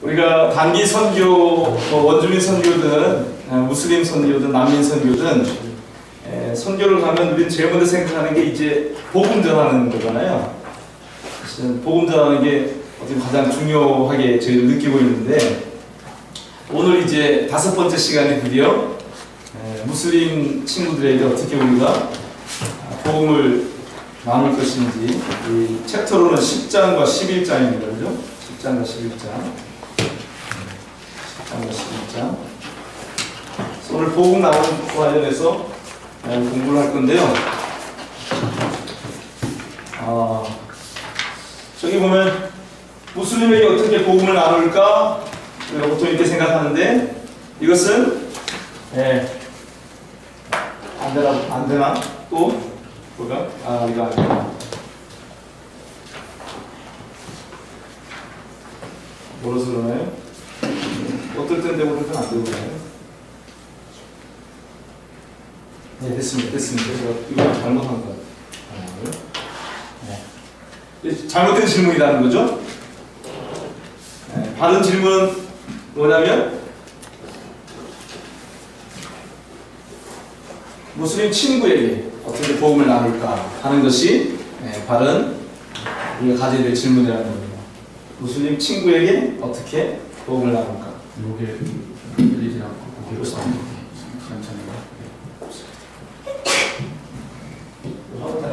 우리가 단기 선교, 원주민 선교든 무슬림 선교든 난민 선교든 선교를 가면 우리는 제일 먼저 생각하는 게 이제 복음 전하는 거잖아요. 복음 전하는 게 어떻게 가장 중요하게 저희를 느끼고 있는데, 오늘 이제 5번째 시간에 드디어 무슬림 친구들에게 어떻게 우리가 복음을 나눌 것인지, 이 챕터로는 10장과 11장입니다. 그죠? 10장과 11장. 10장과 11장. 오늘 복음 나누는 관련해서 공부를 할 건데요. 저기 보면 무슬림에게 어떻게 복음을 나눌까? 우리가 보통 이렇게 생각하는데, 이것은 안 되나? 또 뭐가? 이거 안 되나? 뭐라서 그러나요? 어떨 때인데 어떨 때는 안 되고 그러나요? 네, 됐습니다. 제가 이거 잘못한 것 같아요. 네. 잘못된 질문이라는 거죠. 바른 질문은 뭐냐면, 무슬림 친구에게 어떻게 복음을 나눌까 하는 것이 바른 우리가 가져야 될 질문이라는 겁니다. 무슬림 친구에게 어떻게 복음을 나눌까? 요게 들리지 않고 고개로 싸우는 천천히.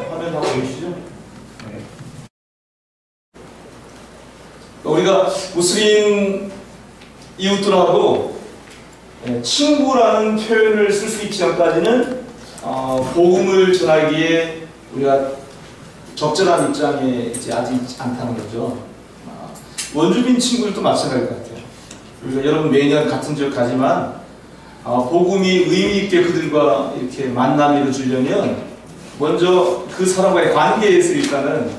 화면 다 보이시죠? 우리가 무슬림 이웃들하고 친구라는 표현을 쓸 수 있기 전까지는 복음을 전하기에 우리가 적절한 입장에 이제 아직 않다는 거죠. 원주민 친구들도 마찬가지일 것 같아요. 우리가 여러분 매년 같은 지역 가지만 복음이 의미 있게 그들과 이렇게 만남을 이루어주려면 먼저 그 사람과의 관계에서 일단은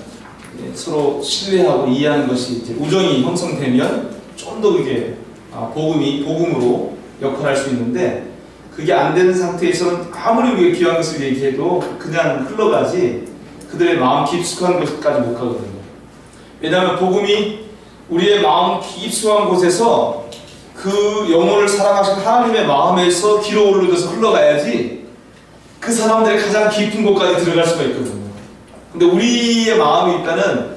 서로 신뢰하고 이해하는 것이 이제 우정이 형성되면 좀 더 그게 복음으로 역할할 수 있는데, 그게 안 되는 상태에서는 아무리 우리가 귀한 것을 얘기해도 그냥 흘러가지 그들의 마음 깊숙한 곳까지 못 가거든요. 왜냐하면 복음이 우리의 마음 깊숙한 곳에서 그 영혼을 사랑하신 하나님의 마음에서 기로 올라져서 흘러가야지 그 사람들의 가장 깊은 곳까지 들어갈 수가 있거든요. 근데 우리의 마음이 일단은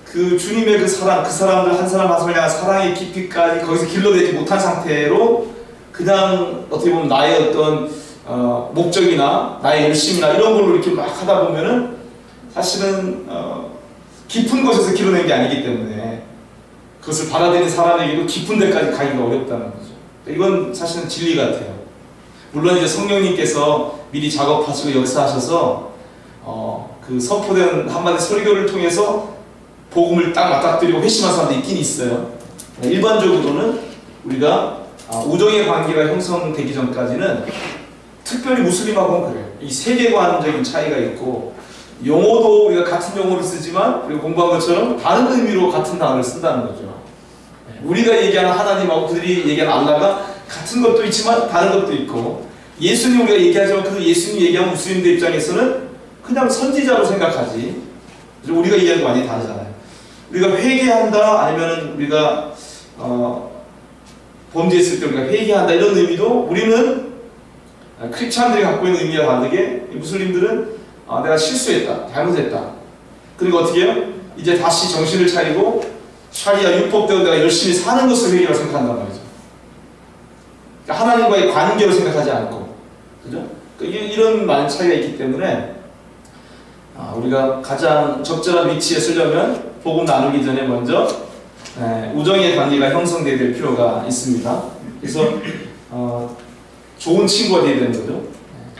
그 주님의 그 사랑, 그 사람들 한 사람 한 사람을 향한 사랑의 깊이까지 거기서 길러내지 못한 상태로 그냥 어떻게 보면 나의 어떤 목적이나 나의 열심이나 이런 걸로 이렇게 막 하다 보면은 사실은 깊은 곳에서 길러낸 게 아니기 때문에 그것을 받아들이는 사람에게도 깊은 데까지 가기가 어렵다는 거죠. 이건 사실은 진리 같아요. 물론 이제 성령님께서 미리 작업하시고 역사하셔서 그 선포된 한마디 설교를 통해서 복음을 딱 맞닥뜨리고 회심한 사람들이 있긴 있어요. 일반적으로는 우리가 우정의 관계가 형성되기 전까지는, 특별히 무슬림하고는 그래요. 이 세계관적인 차이가 있고, 용어도 우리가 같은 용어를 쓰지만 우리가 공부한 것처럼 다른 의미로 같은 단어를 쓴다는 거죠. 우리가 얘기하는 하나님하고 그들이 얘기하는 알라가 같은 것도 있지만 다른 것도 있고, 예수님 우리가 얘기하지만 그 예수님 얘기하는 무슬림들 입장에서는 그냥 선지자로 생각하지, 우리가 얘기하는 거 많이 다르잖아요. 우리가 회개한다, 아니면 우리가 범죄했을 때 우리가 회개한다, 이런 의미도 우리는 크리스찬들이 갖고 있는 의미와 다르게 무슬림들은 내가 실수했다, 잘못했다, 그리고 어떻게 해요? 이제 다시 정신을 차리고 샤리아 율법대로 내가 열심히 사는 것을 회개라고 생각한단 말이죠. 그러니까 하나님과의 관계로 생각하지 않고, 그죠? 그러니까 이런 많은 차이가 있기 때문에 우리가 가장 적절한 위치에 쓰려면 복음 나누기 전에 먼저 우정의 관계가 형성되어야 될 필요가 있습니다. 그래서 좋은 친구가 되어야 되는 거죠.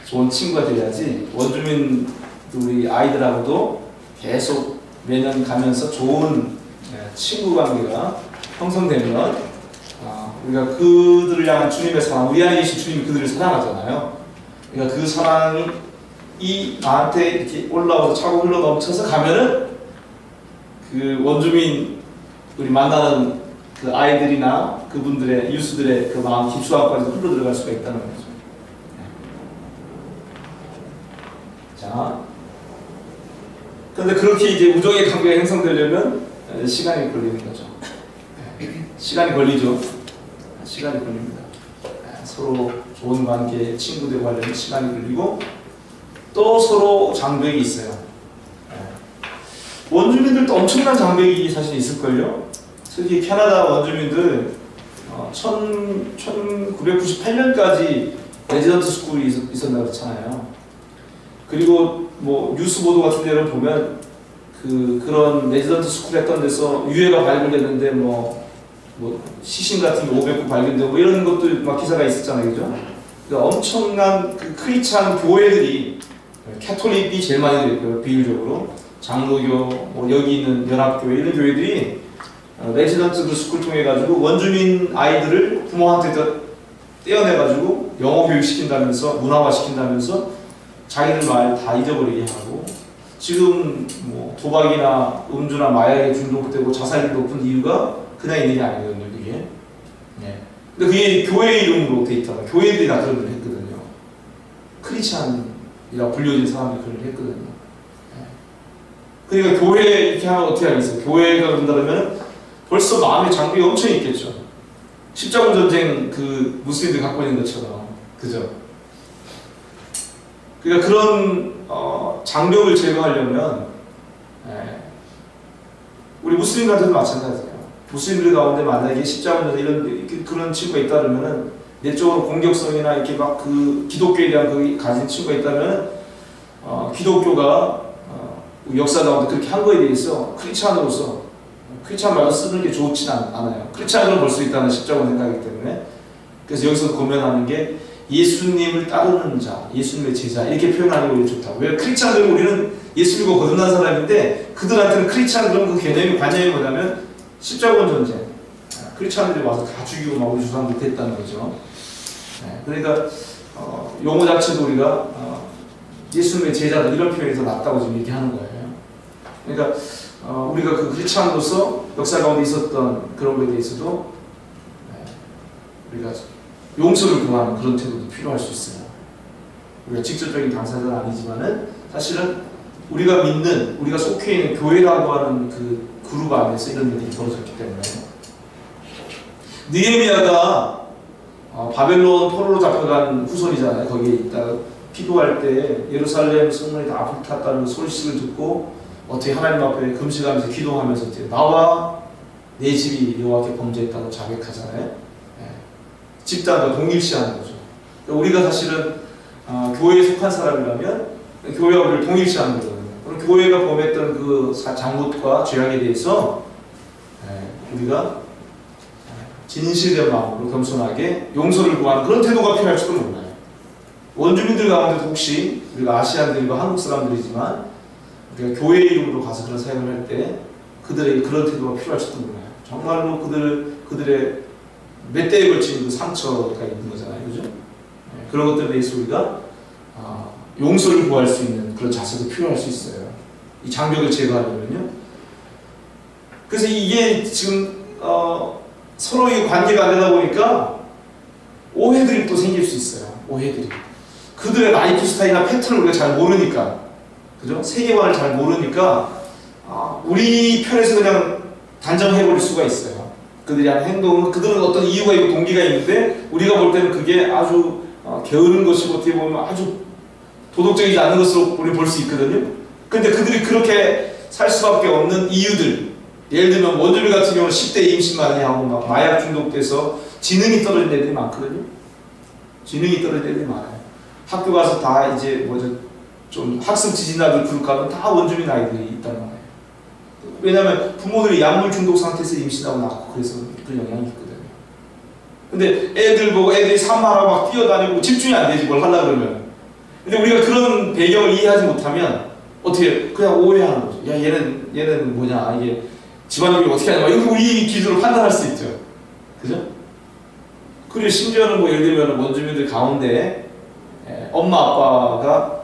좋은 친구가 되어야지 원주민 우리 아이들하고도 계속 매년 가면서 좋은 친구 관계가 형성되면 우리가 그들을 향한 주님의 사랑, 우리 안에 계신 주님이 그들을 사랑하잖아요. 그러니까 그 사랑이 나한테 이렇게 올라와서 차고 흘러 넘쳐서 가면은 그 원주민 우리 만나는 그 아이들이나 그분들의 유수들의 그 마음 깊숙한까지 흘러 들어갈 수가 있다는 거죠. 자, 그런데 그렇게 이제 우정의 관계가 형성되려면 시간이 걸리는 거죠. 시간이 걸리죠. 시간이 걸립니다. 서로 좋은 관계, 친구 되고 하려면 시간이 걸리고 또 서로 장벽이 있어요. 원주민들도 엄청난 장벽이 사실 있을걸요. 특히 캐나다 원주민들 1998년까지 레지던트 스쿨이 있었다고 그랬잖아요. 그리고 뭐 뉴스 보도 같은 데를 보면 그런 레지던트 스쿨 했던 데서 유해가 발견됐는데 뭐 시신 같은 게 500구 발견되고 이런 것도 막 기사가 있었잖아요, 그죠? 그러니까 엄청난 그 크리스찬 교회들이 캐톨릭이 제일 많이 되고요, 비율적으로 장로교, 뭐 여기 있는 연합교회 이런 교회들이 레지던트 스쿨 통해 가지고 원주민 아이들을 부모한테 떼어내 가지고 영어 교육 시킨다면서 문화화 시킨다면서 자기들 말 다 잊어버리게 하고 지금 뭐 도박이나 음주나 마약에 중독되고 자살이 높은 이유가 그냥 있는 게 아니거든요, 그게. 네. 근데 그게 교회 이름으로 돼 있잖아. 교회들이 다 그런 일을 했거든요. 크리스찬이라 불려진 사람들이 그런 일을 했거든요. 네. 그러니까 교회 이렇게 하면 어떻게 하겠어요? 교회가 그런다면 벌써 마음의 장벽이 엄청 있겠죠. 십자군 전쟁 그 무슬림들이 갖고 있는 것처럼, 그죠? 그러니까 그런 장벽을 제거하려면 우리 무슬림들한테도 마찬가지예요. 무슬림들 가운데 만약에 십자군 전쟁 이런 그런 친구가 있다 그러면은 내적으로 공격성이나 이렇게 막 그 기독교에 대한 그 가진 친구가 있다면 기독교가 역사 가운데 그렇게 한 거에 대해서 크리스찬으로서 크리스찬 말로 쓰는 게 좋지는 않아요. 크리스찬으로 볼 수 있다는 십자군 생각이기 때문에. 그래서 여기서 고면하는 게 예수님을 따르는 자, 예수님의 제자 이렇게 표현하는 게 좋다. 왜 크리스찬들은 우리는 예수 믿고 거듭난 사람인데 그들한테는 크리스찬 그런 그 개념이 관념이 뭐냐면 십자군 전쟁, 크리스찬들이 와서 다 죽이고 막 우리 조상들 됐다는 거죠. 그러니까 용어 자체도 우리가 예수님의 제자들 이런 표현이 더 낫다고 지금 얘기하는 거예요. 그러니까 우리가 그 크리스찬으로서 역사 가운데 있었던 그런 것에 대해서도 우리가 용서를 구하는 그런 태도도 필요할 수 있어요. 우리가 직접적인 당사자는 아니지만은 사실은 우리가 믿는, 우리가 속해 있는 교회라고 하는 그 그룹 안에서 이런 일이 벌어졌기 때문에 느헤미야가 바벨론 포로로 잡혀간 후손이잖아요. 거기에 있다가 기도할 때 예루살렘 성문이 다 불탔다는 소식을 듣고 어떻게 하나님 앞에 금식하면서 기도하면서 나와 내 집이 여호와께 범죄했다고 자백하잖아요. 집단과 동일시하는 거죠. 그러니까 우리가 사실은 교회에 속한 사람이라면 교회와 우리를 동일시하는 거거든요. 그럼 교회가 범했던 그 잘못과 죄악에 대해서 우리가 진실된 마음으로 겸손하게 용서를 구하는 그런 태도가 필요할지도 몰라요. 원주민들 가운데도 혹시 우리가 아시안들과 한국 사람들이지만 우리가 교회 이름으로 가서 그런 사역을 할 때 그들에게 그런 태도가 필요할지도 몰라요. 정말로 그들의 몇 대에 걸친 그 상처가 있는 거잖아요. 그죠? 그런 것들에 대해서 우리가 용서를 구할 수 있는 그런 자세도 필요할 수 있어요. 이 장벽을 제거하려면요. 그래서 이게 지금 서로의 관계가 안 되다 보니까 오해들이 또 생길 수 있어요. 오해들이. 그들의 라이프 스타일이나 패턴을 우리가 잘 모르니까, 그죠? 세계관을 잘 모르니까 우리 편에서 그냥 단정해버릴 수가 있어요. 그들이 하는 행동은 그들은 어떤 이유가 있고 동기가 있는데 우리가 볼 때는 그게 아주 게으른 것이고 어떻게 보면 아주 도덕적이지 않은 것으로 우리 볼 수 있거든요. 근데 그들이 그렇게 살 수밖에 없는 이유들, 예를 들면 원주민 같은 경우는 10대 임신 많이 하고 막 마약 중독돼서 지능이 떨어진 애들이 많거든요. 지능이 떨어진 애들이 많아요. 학교 가서 다 이제 좀 학습 지진아들 그룹 가면 다 원주민 아이들이 있단 말이에요. 왜냐하면 부모들이 약물 중독 상태에서 임신하고 낳고 그래서 그런 영향이 있거든요. 근데 애들 보고 애들이 산만하고 막 뛰어다니고 집중이 안 되지 뭘 하려고 그러면. 근데 우리가 그런 배경을 이해하지 못하면 어떻게 그냥 오해하는 거죠. 야 얘는 뭐냐 이게 집안일을 어떻게 하냐 이거 우리 기준으로 판단할 수 있죠. 그죠? 그리고 심지어는 뭐 예를 들면 원주민들 가운데 엄마 아빠가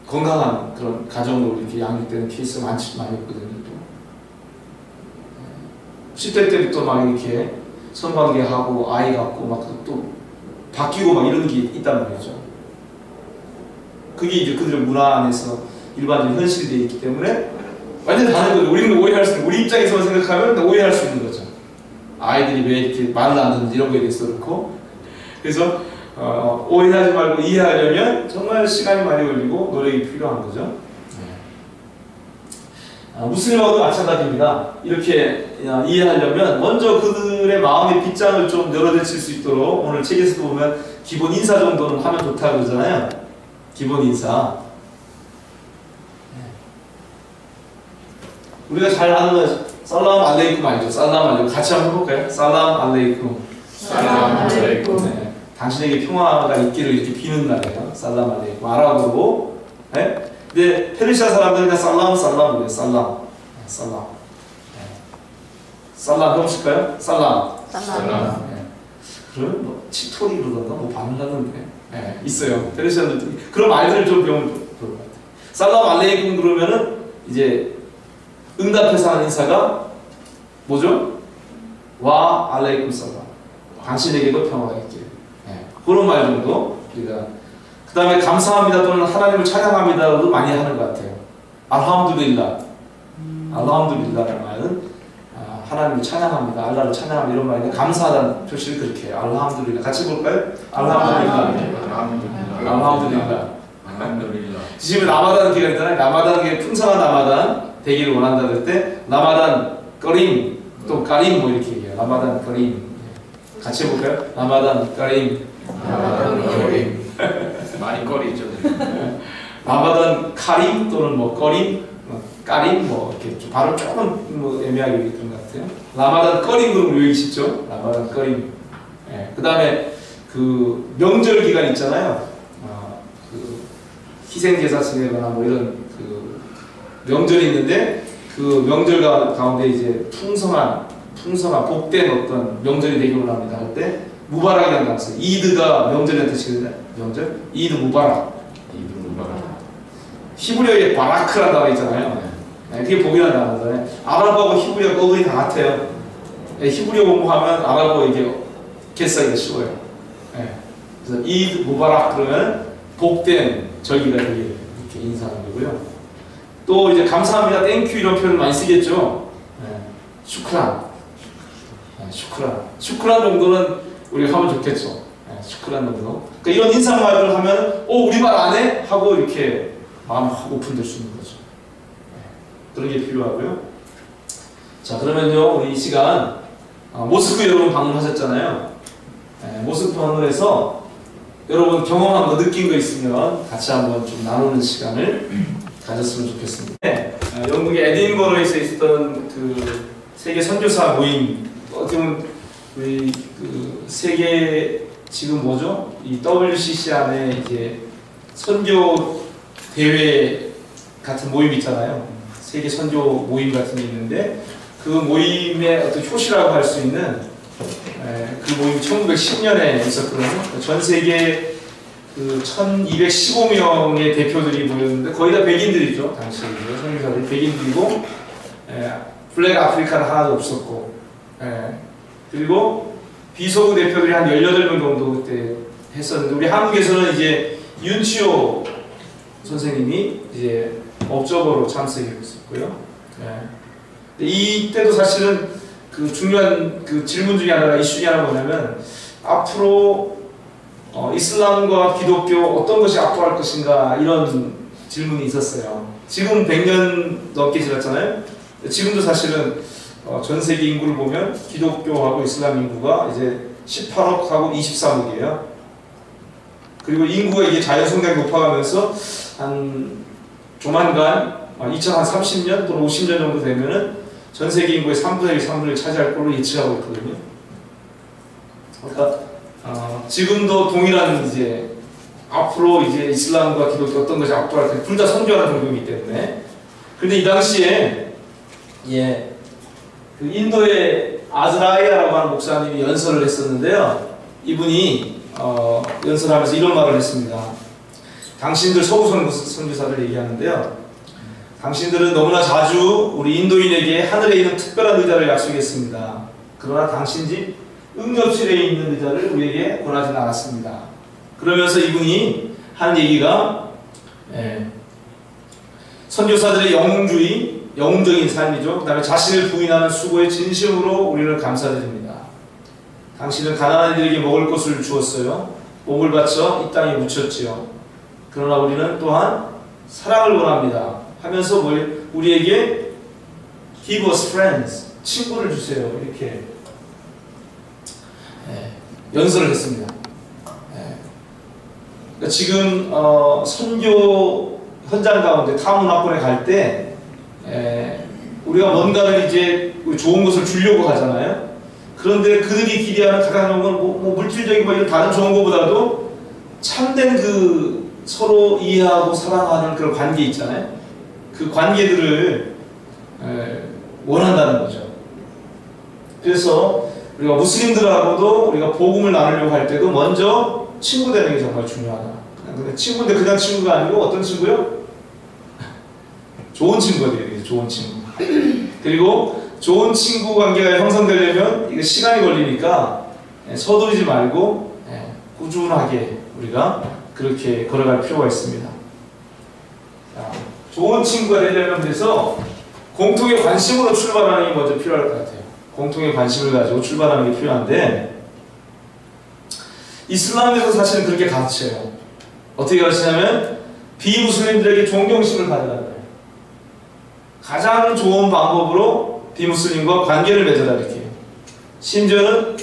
건강한 그런 가정으로 이렇게 양육되는 케이스가 많이 있거든요. 10대 때부터 막 이렇게 성관계하고 아이 갖고 막 또 바뀌고 막 이런 게 있단 말이죠. 그게 이제 그들의 문화 안에서 일반적인 현실이 되어 있기 때문에 완전히 다른 거죠. 우리는 오해할 수 있는, 우리 입장에서만 생각하면 오해할 수 있는 거죠. 아이들이 왜 이렇게 말을 안 듣는지 이런 거에 대해서 그렇고. 그래서 오해하지 말고 이해하려면 정말 시간이 많이 걸리고 노력이 필요한 거죠. 무슬림하고도 마찬가지입니다. 이렇게 이해하려면 먼저 그들의 마음의 빗장을 좀 열어젖힐 수 있도록 오늘 책에서도 보면 기본 인사 정도는 하면 좋다고 그러잖아요. 기본 인사. 우리가 잘 아는 거 살람 알레이쿰 알죠? 살람 알레이쿰 같이 한번 해볼까요? 살람 알레이쿰. 살람 알레이쿰. 네. 당신에게 평화가 있기를 이렇게 비는 날이에요. 살람 알레이쿰. 아랍어로. 네? 근데 페르시아 사람들은 그냥 살람 그래요. 살람. 네. 살람 해보실까요? 살람. 네. 그러면 뭐 치토리 그러던가 뭐 반응하는데 네. 있어요. 페르시아들 그런 말들을 좀 배우면 좋을 것 같아요. 살람 알레이쿰 그러면은 이제 응답해서 하는 인사가 뭐죠? 와 알레이쿰 살람. 당신에게도 평화가 있기를. 네. 그런 말 정도 우리가. 그 다음에 감사합니다 또는 하나님을 찬양합니다도 많이 하는 것 같아요. 알함두릴라. 알함두릴라라는 말은 하나님을 찬양합니다. 알라를 찬양합니다. 이런 말인데 감사하다는 표시를 그렇게 해요. 알함두릴라. 같이 볼까요? 알함두릴라. 알함두릴라. 지금 라마단 기간이잖아요. 라마단 게 풍성한 라마단 되기를 원한다 할 때 라마단 거림 또 까림 뭐 이렇게 얘기해요. 라마단 거림. 같이 해볼까요? 라마단 거림. 많이 꺼리죠. 라마단 카림 또는 뭐 거림, 까림 뭐 이렇게 좀 발음 조금 뭐 애매하게 있던 것 같아요. 라마단 거림 그럼 외우기 쉽죠? 라마단 거림. 예. 그 다음에 그 명절 기간 있잖아요. 그 희생제사 지내거나 뭐 이런 그 명절이 있는데 그 명절 가운데 이제 풍성한 복된 어떤 명절이 되기를 원합니다 할 때 무바락이라는 단어 써요. 이드가 명절이라는 뜻이거든요. 명절? 이드 무바락. 히브리어에 바라크라는 단어 있잖아요. 네, 그게 복이라는 단어잖아요. 아랍어하고 히브리어가 거의 다 같아요. 네, 히브리어 공부하면 아랍어 이게 개사기가 쉬워요. 네. 그래서 이드 무바락 그러면 복된 절기가 되게 이렇게 인사하는 거고요. 또 이제 감사합니다, 땡큐 이런 표현을 많이 쓰겠죠. 네. 슈크란. 슈크란 정도는 우리가 하면 좋겠죠. 슈크란 정도. 그러니까 이런 인사말을 하면 우리말 안 해? 하고 이렇게 마음이 확 오픈될 수 있는 거죠. 그런 게 필요하고요. 자, 그러면요 우리 이 시간 모스크 여러분 방문하셨잖아요. 모스크 방문해서 여러분 경험한 거 느낀 거 있으면 같이 한번 좀 나누는 시간을 가졌으면 좋겠습니다. 영국의 에딘버러에서 있었던 그 세계 선교사 모임, 어떻게 보면 우리 그 세계 지금 뭐죠? 이 WCC 안에 이제 선교 대회 같은 모임 있잖아요. 세계 선교 모임 같은 게 있는데 그 모임의 어떤 효시라고 할 수 있는 그 모임이 1910년에 있었거든요. 전 세계 그 1215명의 대표들이 모였는데 거의 다 백인들이죠. 당시 선교사들이 백인들이고 블랙 아프리카는 하나도 없었고 그리고 비서구 대표들이 한 18명 정도 그때 했었는데 우리 한국에서는 이제 윤치호 선생님이 이제 업적으로 참석했었고요. 이때도 사실은 그 중요한 그 질문 중에 하나가 이슈 중에 하나가 뭐냐면 앞으로 이슬람과 기독교 어떤 것이 압도할 것인가 이런 질문이 있었어요. 지금 100년 넘게 지났잖아요. 지금도 사실은 전 세계 인구를 보면 기독교하고 이슬람 인구가 이제 18억하고 23억이에요. 그리고 인구가 이게 자연성장이 높아가면서 한 조만간 2030년 또는 50년 정도 되면은 전 세계 인구의 3분의 1, 3분의 1 차지할 걸로 예측하고 있거든요. 그러니까 지금도 동일한 이제 앞으로 이제 이슬람과 기독교 어떤 것이 압도할 때 둘 다 선교하는 종교이기 때문에. 그런데 이 당시에 그 인도의 아즈라이아라고 하는 목사님이 연설을 했었는데요. 이분이 연설하면서 이런 말을 했습니다. 당신들 서구 선교사들 얘기하는데요. 당신들은 너무나 자주 우리 인도인에게 하늘에 있는 특별한 의자를 약속했습니다. 그러나 당신 집 응접실에 있는 의자를 우리에게 권하지는 않았습니다. 그러면서 이분이 한 얘기가 선교사들의 영웅적인 삶이죠. 그 다음에 자신을 부인하는 수고에 진심으로 우리를 감사드립니다. 당신은 가난한 이들에게 먹을 것을 주었어요. 몸을 바쳐 이 땅에 묻혔지요. 그러나 우리는 또한 사랑을 원합니다 하면서 우리에게 give us friends, 친구를 주세요. 이렇게 연설을 했습니다. 그러니까 지금 선교 현장 가운데 타문학원에 갈 때 우리가 뭔가를 이제 좋은 것을 주려고 가잖아요. 그런데 그들이 기대하는 가장 좋은 건 뭐 물질적인 뭐 이런 다른 좋은 것보다도 참된 그 서로 이해하고 사랑하는 그런 관계 있잖아요. 그 관계들을 원한다는 거죠. 그래서 우리가 무슬림들하고도 우리가 복음을 나누려고 할 때도 먼저 친구 되는 게 정말 중요하다. 근데 친구인데 그냥 친구가 아니고 어떤 친구요? 좋은 친구가 되야 되겠죠. 좋은 친구. 그리고 좋은 친구 관계가 형성되려면 이거 시간이 걸리니까 서두르지 말고 꾸준하게 우리가 그렇게 걸어갈 필요가 있습니다. 자, 좋은 친구가 되려면 그래서 공통의 관심으로 출발하는 게 먼저 필요할 것 같아요. 공통의 관심을 가지고 출발하는 게 필요한데 이슬람에서 사실은 그렇게 가르쳐요. 어떻게 가르치냐면 비무슬림들에게 존경심을 가져라. 가장 좋은 방법으로 비무슬림과 관계를 맺어라 이렇게. 심지어는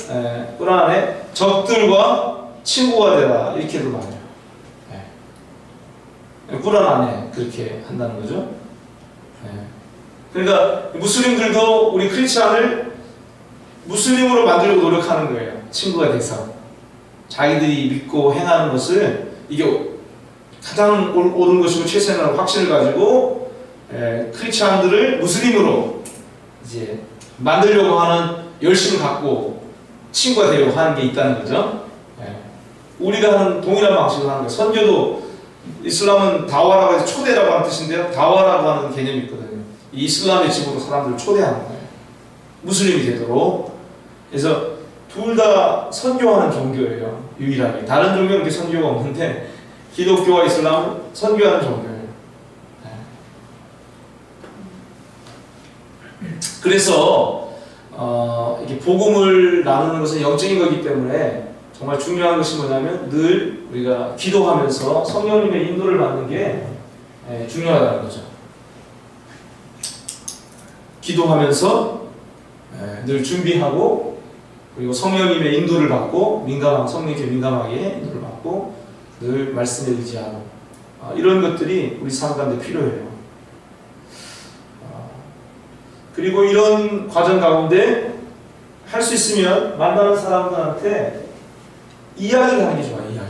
꾸란 안에 적들과 친구가 되라 이렇게도 말해요. 꾸란 안에 그렇게 한다는 거죠. 그러니까 무슬림들도 우리 크리스찬을 무슬림으로 만들려고 노력하는 거예요. 친구가 돼서 자기들이 믿고 행하는 것을 이게 가장 옳은 것이고 최선이라는 확신을 가지고 크리스찬들을 무슬림으로 이제 만들려고 하는 열심을 갖고 친구가 되려고 하는 게 있다는 거죠. 우리가 하는 동일한 방식으로 하는 거예요. 선교도 이슬람은 다와라고 해서 초대라고 하는 뜻인데요. 다와라고 하는 개념이 있거든요. 이 이슬람의 집으로 사람들을 초대하는 거예요. 무슬림이 되도록. 그래서 둘 다 선교하는 종교예요. 유일하게. 다른 종교는 그렇게 선교가 없는데 기독교와 이슬람은 선교하는 종교예요. 그래서 이게 복음을 나누는 것은 영적인 거기 때문에 정말 중요한 것이 뭐냐면 늘 우리가 기도하면서 성령님의 인도를 받는 게 중요하다는 거죠. 기도하면서 늘 준비하고 그리고 성령님의 인도를 받고 성령님께 민감하게 인도를 받고 늘 말씀에 의지하고 이런 것들이 우리 삶 가운데 필요해요. 그리고 이런 과정 가운데 할 수 있으면 만나는 사람들한테 이야기를 하는 게 좋아요. 이야기.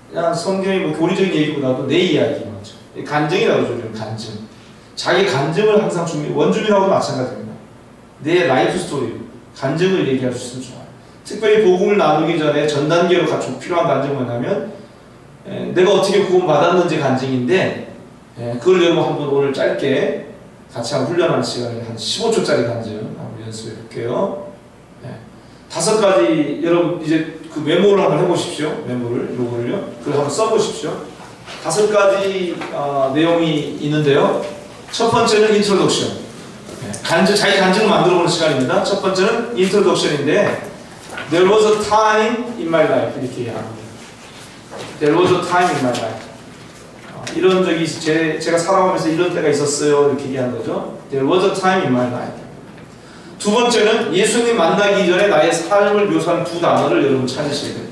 그냥 성경의 뭐 교리적인 얘기보다도 내 이야기 먼저. 간증이라고 그러죠. 간증. 자기 간증을 항상 원주민하고도 마찬가지입니다. 내 라이프 스토리, 간증을 얘기할 수 있으면 좋아요. 특별히 복음을 나누기 전에 전 단계로 갖추고 필요한 간증은 뭐냐면 내가 어떻게 구원 받았는지 간증인데 그걸 여러분 한번 오늘 짧게 같이 한번 훈련하는 시간에 한 15초짜리 간증 한번 연습해 볼게요. 5가지 여러분 이제 그 메모를 한번 해보십시오. 메모를 요거를요. 그걸 한번 써보십시오. 5가지 내용이 있는데요. 첫 번째는 인트로덕션. 자기 간증을 만들어보는 시간입니다. 첫 번째는 인트로덕션인데 There was a time in my life 이렇게 얘기합니다. There was a time in my life. 이런 적이 제가 살아가면서 이런 때가 있었어요. 이렇게 얘기하는 거죠. There was a time in my life. 두 번째는 예수님 만나기 전에 나의 삶을 묘사하는 두 단어를 여러분 찾으셔야 돼요.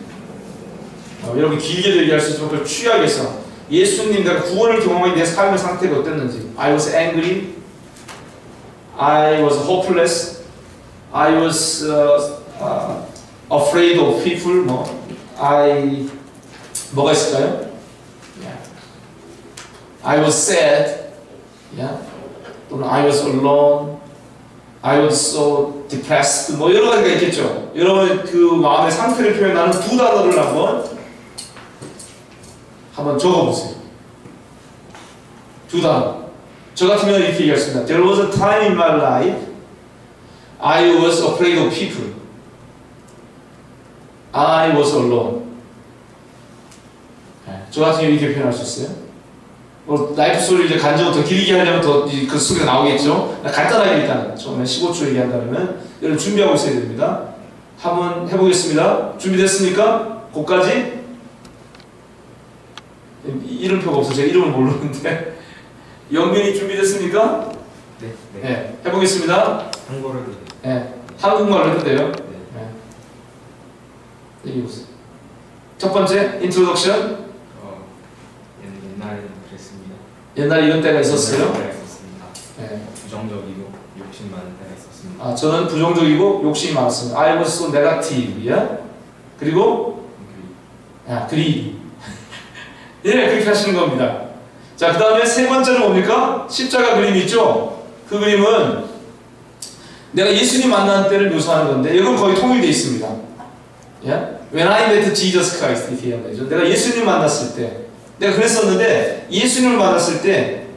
여러분 길게도 얘기할 수 있지만 그걸 취약해서 예수님 내가 구원을 경험하기 내 삶의 상태가 어땠는지 I was angry, I was hopeless, I was afraid of people, 뭐가 있을까요? I was sad, 또는 I was alone, I was so depressed, 뭐 여러 가지가 있겠죠. 여러분 그 마음의 상태를 표현하는 두 단어를 한번 적어보세요. 두 단어. 저 같으면 이렇게 얘기했습니다. There was a time in my life I was afraid of people. I was alone. 저 같으면 이렇게 표현할 수 있어요. 라이프 스토리 이제 간접으로 더 길게 하려면 더 그 소리가 나오겠죠. 간단하게 일단 처음에 15초 얘기한다면 여러분 준비하고 있어야 됩니다. 한번 해보겠습니다. 준비됐습니까? 거기까지? 이름표가 없어. 제가 이름을 모르는데. 영빈이 준비됐습니까? 네. 네. 해보겠습니다. 한국어를 네. 한국말로 해도 돼요. 네. 네. 얘기해보세요. 첫 번째, 인트로덕션. 옛날에는 그랬습니다. 옛날에 이런 때가 있었어요. 때가 있었습니다. 네. 부정적이고 욕심 많은 때가 있었습니다. 아, 저는 부정적이고 욕심이 많았습니다. I was so negative. Yeah? 그리고 greedy. 예, 그렇게 하시는 겁니다. 자, 그 다음에 세 번째는 뭡니까? 십자가 그림이 있죠? 그 그림은 내가 예수님 만난 때를 묘사하는 건데 이건 거의 통일되어 있습니다. Yeah? When I met Jesus Christ 이렇게 얘기하는 거죠. 내가 예수님 만났을 때 내가 그랬었는데 예수님을 만났을 때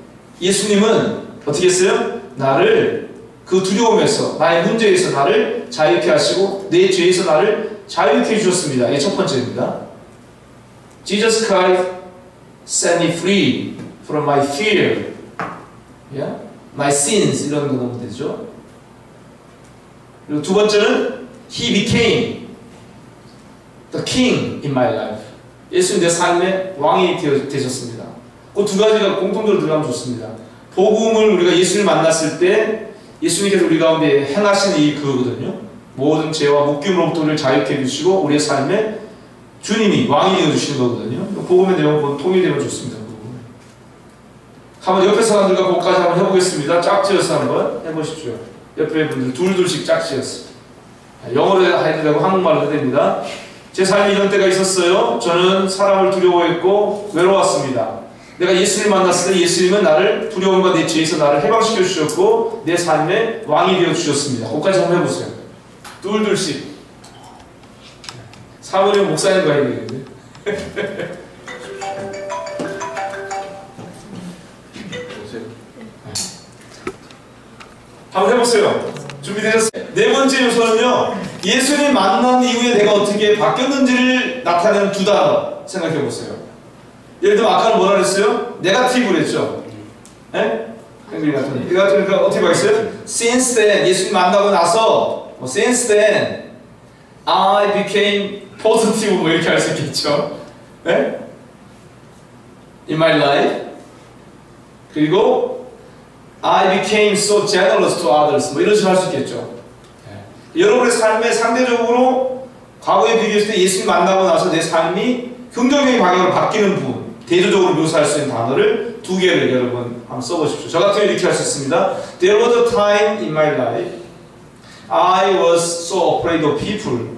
예수님은 어떻게 했어요? 나를 그 두려움에서 나의 문제에서 나를 자유케 하시고 내 죄에서 나를 자유케 해주셨습니다. 이게 첫 번째입니다. Jesus Christ set me free from my fear, yeah? my sins 이런 거 넣으면 되죠. 그리고 두 번째는 He became the king in my life. 예수님 내 삶의 왕이 되셨습니다. 그 두 가지가 공통적으로 들어가면 좋습니다. 복음을 우리가 예수님을 만났을 때 예수님께서 우리 가운데 행하시는 이 그거거든요. 모든 죄와 묶임으로부터 우리를 자유케 해주시고 우리의 삶에 주님이 왕이 되어주시는 거거든요. 복음의 내용은 통일되면 좋습니다. 한번 옆에 사람들과 그것까지 한번 해보겠습니다. 짝지어서 한번 해보십시오. 옆에 분들 둘둘씩 짝지어서. 영어로 해도 되고 한국말로 해도 됩니다. 제 삶에 이런 때가 있었어요. 저는 사람을 두려워했고 외로웠습니다. 내가 예수님을 만났을 때 예수님은 나를 두려움과 내 죄에서 나를 해방시켜 주셨고 내 삶의 왕이 되어 주셨습니다. 그것까지 한번 해보세요. 둘둘씩. 사모님 목사님과 해야 되겠네. 한번 해보세요. 준비되셨어요? 네 번째 요소는요, 예수님 만난 이후에 내가 어떻게 바뀌었는지를 나타내는 두 단어 생각해 보세요. 예를 들면 아까는 뭐라 그랬어요? 네거티브를 했죠. 네? 네거티브가 어떻게 바뀌었어요? Since then, 예수님 만나고 나서 Since then, I became positive 뭐 이렇게 할 수 있겠죠. 네? In my life. 그리고 I became so generous to others 뭐 이런 식으로 할 수 있겠죠. 네. 여러분의 삶에 상대적으로 과거에 비교했을 때 예수님 만나고 나서 내 삶이 긍정적인 방향으로 바뀌는 부분 대조적으로 묘사할 수 있는 단어를 두 개를 여러분 한번 써보십시오. 저 같은 경우 이렇게 할 수 있습니다. There was a time in my life I was so afraid of people.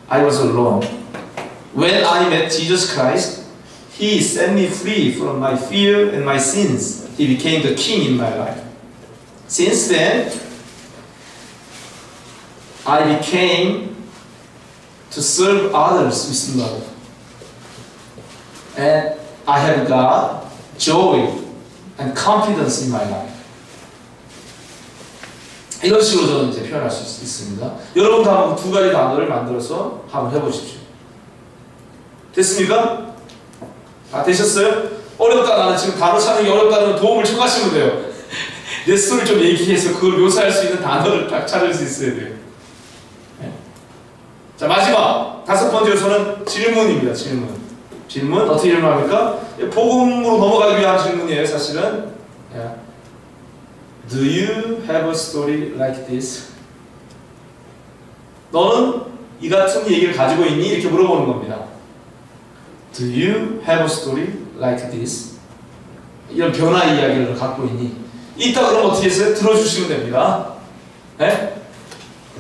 I was alone. When I met Jesus Christ, He set me free from my fear and my sins. He became the king in my life. Since then, I became to serve others with love. And I have got joy and confidence in my life. 이런 식으로 저는 이제 표현할 수 있습니다. 여러분도 한번 두 가지 단어를 만들어서 한번 해보십시오. 됐습니까? 아, 되셨어요? 어렵다, 나는 지금 단어 찾는 게 어렵다는 도움을 청하시면 돼요. 내 스토리 좀 얘기해서 그걸 묘사할 수 있는 단어를 딱 찾을 수 있어야 돼요. 네. 자, 마지막 다섯 번째 요소는 질문입니다. 질문 어떻게 질문합니까? 복음으로 넘어가기 위한 질문이에요. 사실은 Do you have a story like this? 너는 이 같은 얘기를 가지고 있니? 이렇게 물어보는 겁니다. Do you have a story like this? 이런 변화 이야기를 갖고 있니? 있다 그러면 어떻게 했어요? 들어주시면 됩니다. 네?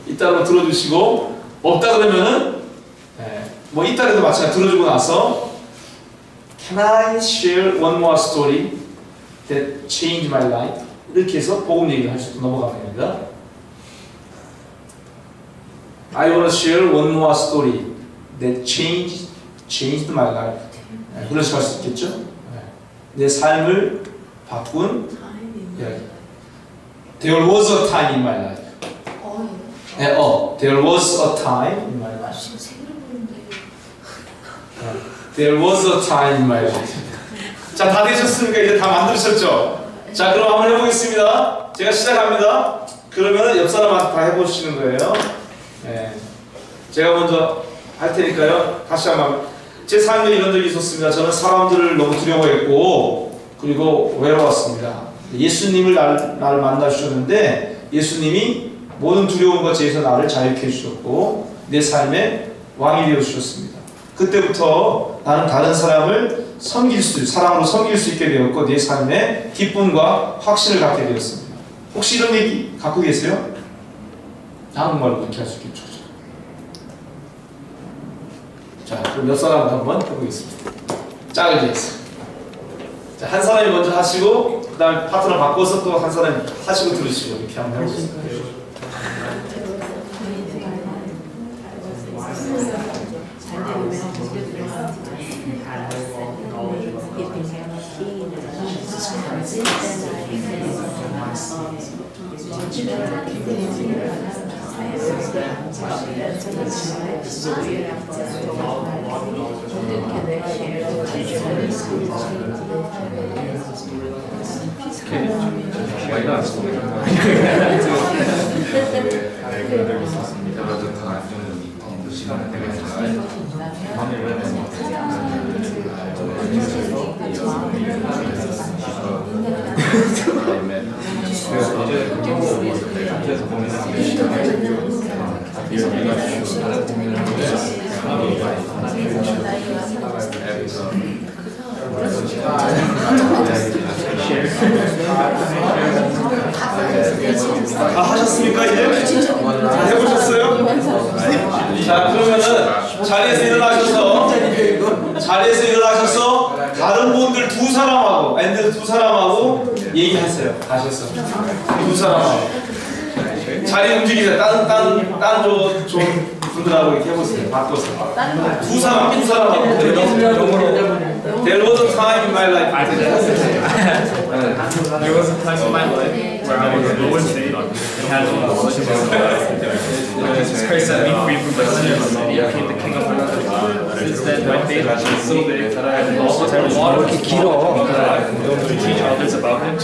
있다 그러면 들어주시고 없다 그러면은 뭐 있다 그래도 마찬가지 들어주고 나서 Can I share one more story that changed my life? 이렇게 해서 복음 얘기를 할 수 있도록 넘어가면 됩니다. I want to share one more story that changed my life. 그런 식으로 할 수 있겠죠? 내 삶을 바꾼 There was a time in my life. There was a time in my life. There was a time in my life. 자, 다 되셨으니까 이제 다 만드셨죠? 자, 그럼 한번 해보겠습니다. 제가 시작합니다. 그러면 옆 사람한테 다 해보시는 거예요. 네. 제가 먼저 할 테니까요. 다시 한번. 제 삶에 이런 적이 있었습니다. 저는 사람들을 너무 두려워했고, 그리고 외로웠습니다. 예수님을 나를 만나 주셨는데, 예수님이 모든 두려운 것에서 나를 자유케 해주셨고, 내 삶의 왕이 되어 주셨습니다. 그때부터 나는 다른 사람을 사랑으로 섬길 수 있게 되었고, 내 삶에 기쁨과 확신을 갖게 되었습니다. 혹시 이런 얘기 갖고 계세요? 한국말로 그렇게 할 수 있겠죠. 자, 그럼 옆 사람 한번 해보겠습니다. 짝을 지었어요. 자, 한 사람이 먼저 하시고, 그 다음에 파트너 바꿔서 또 한 사람이 하시고 들으시고, 이렇게 한번 해보겠습니다. 아, 하셨습니까 이제? 해보셨어요? 자, 그러면은 자리에서 일어나셔서 다른 분들 두 사람하고 얘기하세요. 가셔서 두 사람하고 자리 움직이세요. 딴 좋은 분들하고 이렇게 해보세요. 바꿔서 두 사람하고. There was a time in my life. There was a time in my life where I was low in faith and had no knowledge about God. Jesus Christ set me free from my sins and He became the King of my life. Since then, my faith has been so big that I have lost a lot of people to teach others about Him.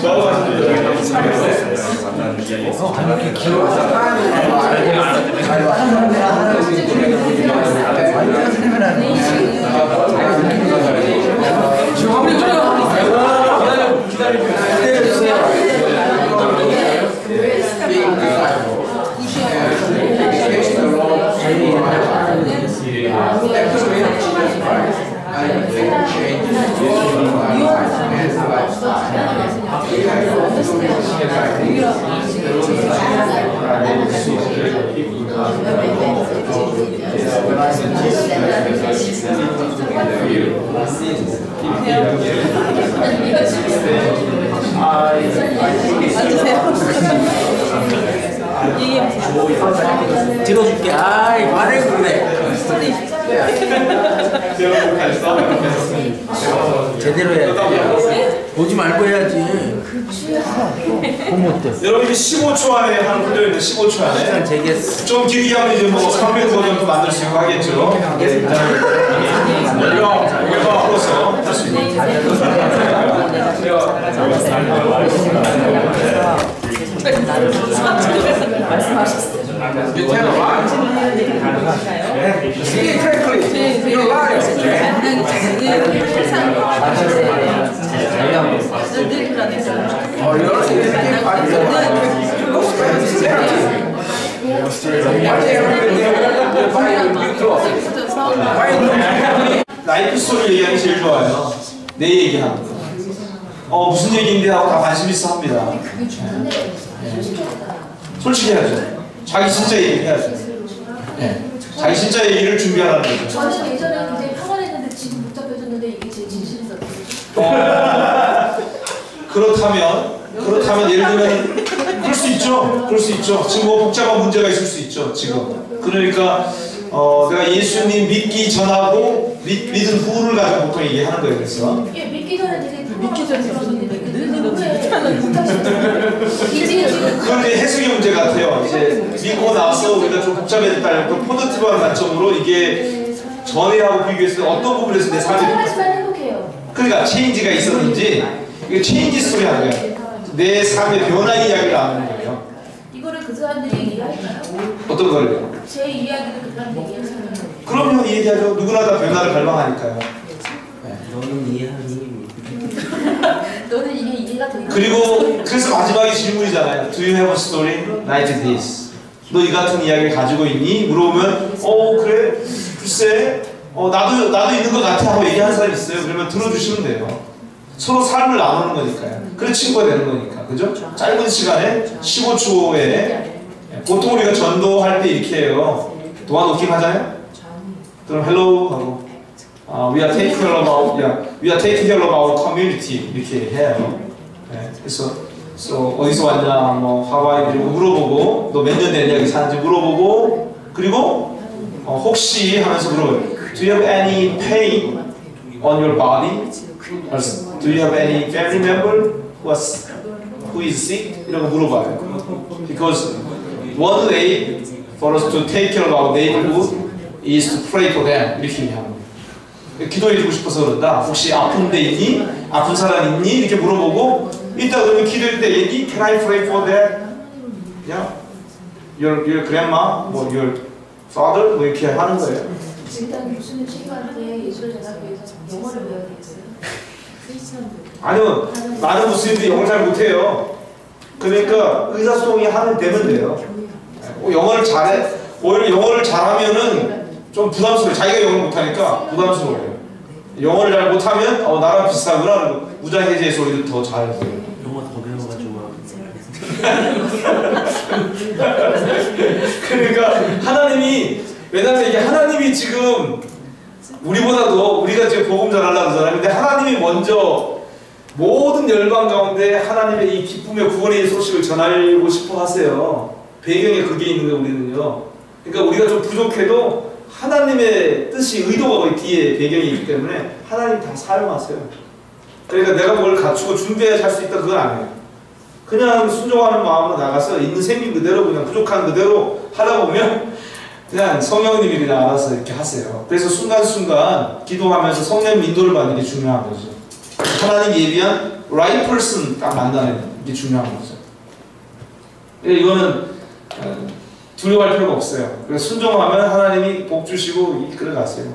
들어줄게. 아이, 말을 그래. 제대로 해야 돼. 보지 말고 해야지. 보면 어때? 여러분이 15초 안에 한 훈련인데 15초 안에 제겠어. 좀 길게 하면 이제 뭐 300 버전도 만들 수 있고 하겠죠. 이거 풀어서 할 수 있는. 말씀하셨어요. 라이프 스토리 얘기하기 제일 좋아요. 내 얘기하는 거. 무슨 얘기인데 하고 다 관심 있어 합니다. 솔직히 해야죠. 자기 진짜 얘기 해야죠. 네. 자기 진짜 얘기를 준비하라는 거죠. 저는 예전에 굉장히 평안했는데 지금 복잡해졌는데 이게 제 진실이었어요. 그렇다면 예를 들면 그럴 수 있죠. 지금 뭐 복잡한 문제가 있을 수 있죠. 지금. 그러니까 내가 예수님 믿기 전하고 믿은 후를 가지고 보통 얘기하는 거예요. 그래서 예, 믿기 전에 되게 들었었는데 그건 이제 해석의 문제 같아요. 이제 믿고 나서 우리가 좀 복잡해졌다. 또 포지티브한 관점으로 이게 전에하고 비교했을 때 어떤 부분에서 내 삶이 하지만 행복해요. 그러니까 체인지가 있었는지 이게 체인지 스토리 하는 거예요. 내 삶의 변화 이야기를 하는 거예요. 이거를 그 사람들이 이해할까요? 어떤 거를요? 제 이야기를 그 사람들이 이해하잖아요. 그럼요, 얘기하죠. 누구나 다 변화를 갈망하니까요. 너는 이해하니? 너는 이게 이해가 되나? 그리고 그래서 마지막에 질문이잖아요. Do you have a story like this? 너 이 같은 이야기를 가지고 있니? 물어보면 그래 글쎄 나도 있는 것 같아 하고 얘기하는 사람이 있어요. 그러면 들어주시면 돼요. 서로 삶을 나누는 거니까요. 그래 친구가 되는 거니까. 그죠? 짧은 시간에 15초에 보통 우리가 전도할 때 이렇게 해요. 도와놓긴 하잖아요. 그럼 hello 하고 we are taking care of our community 이렇게 해요. 네, 그래서 어디서 왔냐, 뭐 하와이 이러고 물어보고 너 몇 년 됐냐 여기 사는지 물어보고 그리고 혹시 하면서 물어봐요. Do you have any pain on your body? Do you have any family member who is sick? 이런 거 물어봐요. Because one way for us to take care of our neighborhood is to pray for them. 이렇게 얘기하는 거예요. 기도해주고 싶어서 그런다. 혹시 아픈 데 있니? 아픈 사람 있니? 이렇게 물어보고 이따 그러면 기도할 때 있니? Can I pray for that? Yeah. Your grandma, 뭐 your father, 뭐 이렇게 하는 거예요. 일단 교수님 친구한테 예수를 전하기 위해서 영어를 배워야 되겠어요? 아니요, 많은 무슬림들이 영어를 잘 못해요. 그러니까 의사소통이 되면 돼요. 영어를 잘해, 오히려 영어를 잘하면은 좀 부담스러워요. 자기가 영어를 못하니까 부담스러워요. 영어를 잘 못하면 나랑 비슷하구나. 무장해제 소리도 더 잘해요. 영어 더 배워가지고. 그러니까 하나님이, 왜냐면 이게 하나님이 지금 우리보다도 우리가 지금 복음 전하려고 그러잖아요. 근데 하나님이 먼저 모든 열방 가운데 하나님의 이 기쁨의 구원의 소식을 전하고 싶어 하세요. 배경에 그게 있는 거예요, 우리는요. 그러니까 우리가 좀 부족해도 하나님의 뜻이, 의도가 거기 뒤에 배경이 있기 때문에 하나님 다 사용하세요. 그러니까 내가 뭘 갖추고 준비해야 할 수 있다, 그건 아니에요. 그냥 순종하는 마음으로 나가서 있는 생긴 그대로 그냥 부족한 그대로 하다 보면 그냥 성령님이 그냥 알아서 이렇게 하세요. 그래서 순간순간 기도하면서 성령 인도를 받는 게 중요한 거죠. 하나님 예비한 right person 딱 만나는 게 중요한 거죠. 이거는 두려워할 필요가 없어요. 그래서 순종하면 하나님이 복 주시고 이끌어 가세요.